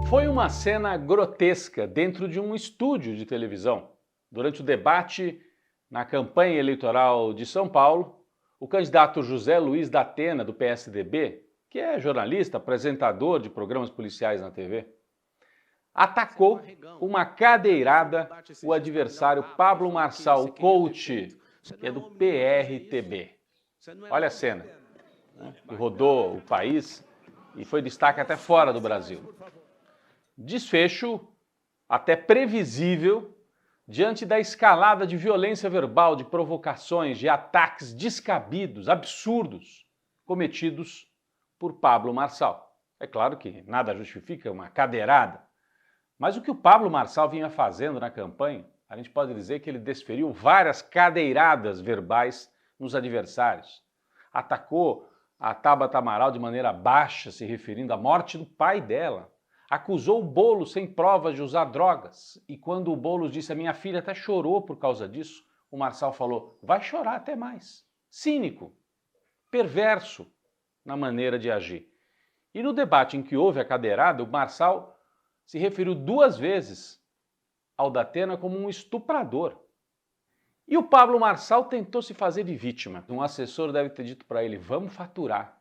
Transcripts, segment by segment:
Foi uma cena grotesca dentro de um estúdio de televisão. Durante o debate na campanha eleitoral de São Paulo, o candidato José Luiz da Atena, do PSDB, que é jornalista, apresentador de programas policiais na TV, atacou com uma cadeirada o adversário Pablo Marçal, o coach, que é do PRTB. Olha a cena, né, que rodou o país e foi destaque até fora do Brasil. Desfecho até previsível diante da escalada de violência verbal, de provocações, de ataques descabidos, absurdos, cometidos por Pablo Marçal. É claro que nada justifica uma cadeirada, mas o que o Pablo Marçal vinha fazendo na campanha, a gente pode dizer que ele desferiu várias cadeiradas verbais nos adversários. Atacou a Tabata Amaral de maneira baixa, se referindo à morte do pai dela. Acusou o Boulos sem provas de usar drogas. E quando o Boulos disse, a minha filha até chorou por causa disso, o Marçal falou, vai chorar até mais. Cínico, perverso na maneira de agir. E no debate em que houve a cadeirada, o Marçal se referiu 2 vezes ao da Atena como um estuprador. E o Pablo Marçal tentou se fazer de vítima. Um assessor deve ter dito para ele, vamos faturar.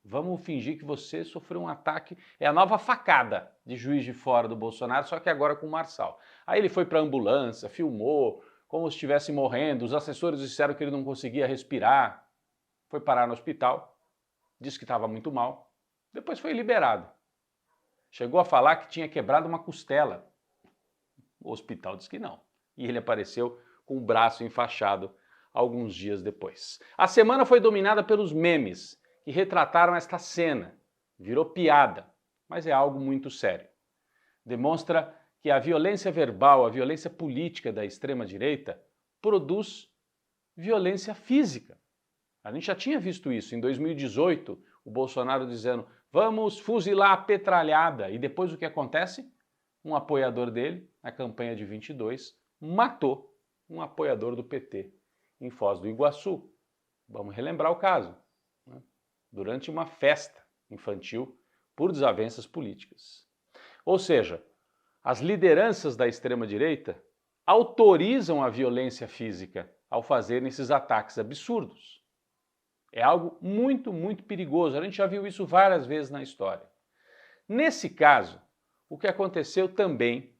Vamos fingir que você sofreu um ataque, é a nova facada de Juiz de Fora do Bolsonaro, só que agora com o Marçal. Aí ele foi para a ambulância, filmou, como se estivesse morrendo, os assessores disseram que ele não conseguia respirar, foi parar no hospital, disse que estava muito mal, depois foi liberado. Chegou a falar que tinha quebrado uma costela. O hospital disse que não. E ele apareceu com o braço enfaixado alguns dias depois. A semana foi dominada pelos memes que retrataram esta cena. Virou piada, mas é algo muito sério. Demonstra que a violência verbal, a violência política da extrema-direita produz violência física. A gente já tinha visto isso em 2018, o Bolsonaro dizendo vamos fuzilar a petralhada. E depois o que acontece? Um apoiador dele, na campanha de 22, matou um apoiador do PT em Foz do Iguaçu. Vamos relembrar o caso. Durante uma festa infantil por desavenças políticas. Ou seja, as lideranças da extrema-direita autorizam a violência física ao fazerem esses ataques absurdos. É algo muito, muito perigoso. A gente já viu isso várias vezes na história. Nesse caso, o que aconteceu também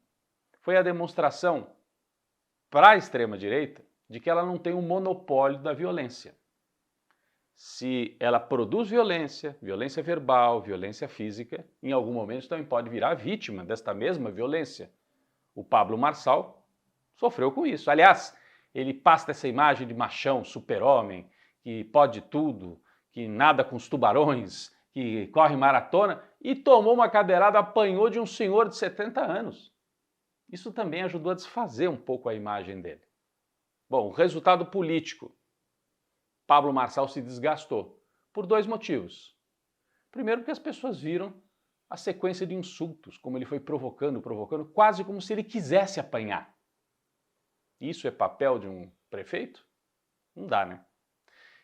foi a demonstração para a extrema-direita de que ela não tem um monopólio da violência. Se ela produz violência, violência verbal, violência física, em algum momento também pode virar vítima desta mesma violência. O Pablo Marçal sofreu com isso. Aliás, ele passa essa imagem de machão, super-homem, que pode tudo, que nada com os tubarões, que corre maratona, e tomou uma cadeirada, apanhou de um senhor de 70 anos. Isso também ajudou a desfazer um pouco a imagem dele. Bom, o resultado político. Pablo Marçal se desgastou por 2 motivos. Primeiro, porque as pessoas viram a sequência de insultos, como ele foi provocando, quase como se ele quisesse apanhar. Isso é papel de um prefeito? Não dá, né?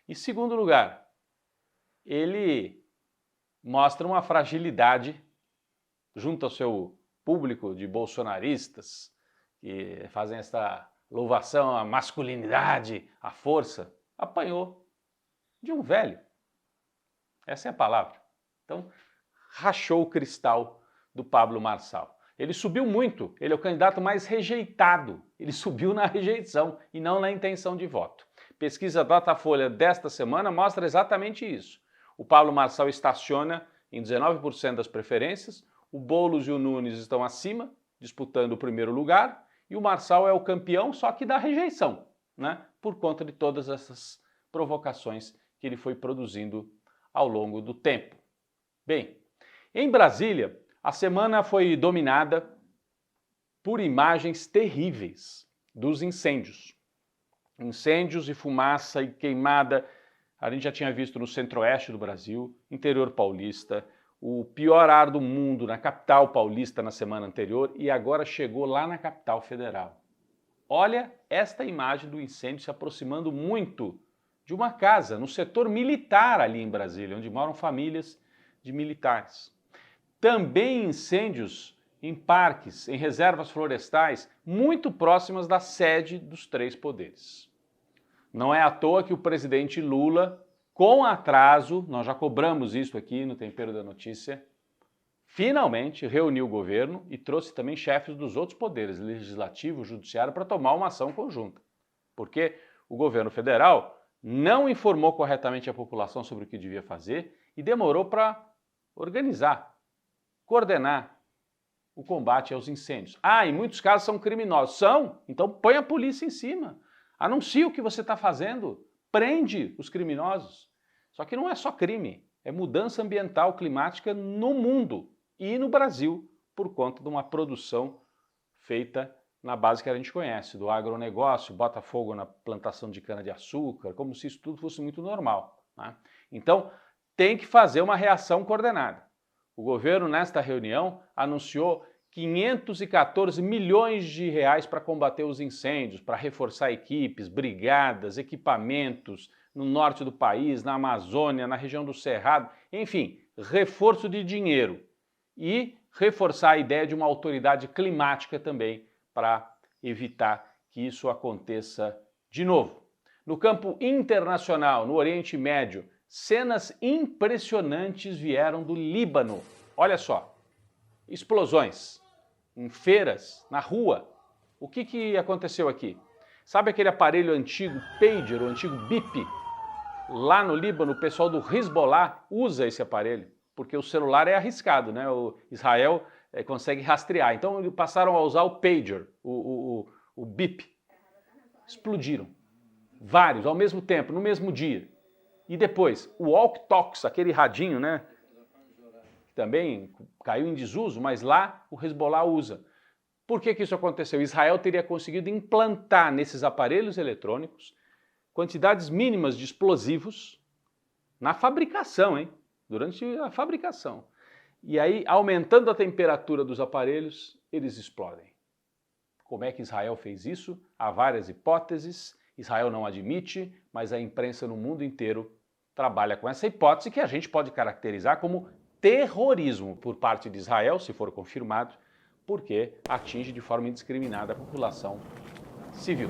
E segundo lugar, ele mostra uma fragilidade junto ao seu público de bolsonaristas que fazem essa louvação à masculinidade, à força. Apanhou de um velho. Essa é a palavra. Então, rachou o cristal do Pablo Marçal. Ele subiu muito, ele é o candidato mais rejeitado. Ele subiu na rejeição e não na intenção de voto. Pesquisa Datafolha desta semana mostra exatamente isso. O Pablo Marçal estaciona em 19% das preferências, o Boulos e o Nunes estão acima, disputando o primeiro lugar, e o Marçal é o campeão, só que da rejeição, né? Por conta de todas essas provocações que ele foi produzindo ao longo do tempo. Bem, em Brasília, a semana foi dominada por imagens terríveis dos incêndios. Incêndios e fumaça e queimada, a gente já tinha visto no centro-oeste do Brasil, interior paulista, o pior ar do mundo na capital paulista na semana anterior e agora chegou lá na capital federal. Olha esta imagem do incêndio se aproximando muito de uma casa no setor militar ali em Brasília, onde moram famílias de militares. Também incêndios em parques, em reservas florestais, muito próximas da sede dos três poderes. Não é à toa que o presidente Lula, com atraso, nós já cobramos isso aqui no Tempero da Notícia, finalmente reuniu o governo e trouxe também chefes dos outros poderes, legislativo, judiciário, para tomar uma ação conjunta. Porque o governo federal não informou corretamente a população sobre o que devia fazer e demorou para organizar, coordenar o combate aos incêndios. Em muitos casos são criminosos. São? Então põe a polícia em cima. Anuncia o que você está fazendo. Prende os criminosos. Só que não é só crime, é mudança ambiental climática no mundo e no Brasil, por conta de uma produção feita na base que a gente conhece, do agronegócio, bota fogo na plantação de cana-de-açúcar, como se isso tudo fosse muito normal, né? Então, tem que fazer uma reação coordenada. O governo, nesta reunião, anunciou 514 milhões de reais para combater os incêndios, para reforçar equipes, brigadas, equipamentos no norte do país, na Amazônia, na região do Cerrado, enfim, reforço de dinheiro. E reforçar a ideia de uma autoridade climática também, para evitar que isso aconteça de novo. No campo internacional, no Oriente Médio, cenas impressionantes vieram do Líbano. Olha só, explosões em feiras, na rua. O que aconteceu aqui? Sabe aquele aparelho antigo pager, o antigo bip? Lá no Líbano, o pessoal do Hezbollah usa esse aparelho, porque o celular é arriscado, né? O Israel consegue rastrear. Então passaram a usar o pager, o bip. Explodiram. Vários, ao mesmo tempo, no mesmo dia. E depois, o walkie-talkies, aquele radinho, né? Que também caiu em desuso, mas lá o Hezbollah usa. Por que isso aconteceu? Israel teria conseguido implantar nesses aparelhos eletrônicos quantidades mínimas de explosivos na fabricação, hein? Durante a fabricação. E aí, aumentando a temperatura dos aparelhos, eles explodem. Como é que Israel fez isso? Há várias hipóteses. Israel não admite, mas a imprensa no mundo inteiro trabalha com essa hipótese que a gente pode caracterizar como terrorismo por parte de Israel, se for confirmado, porque atinge de forma indiscriminada a população civil.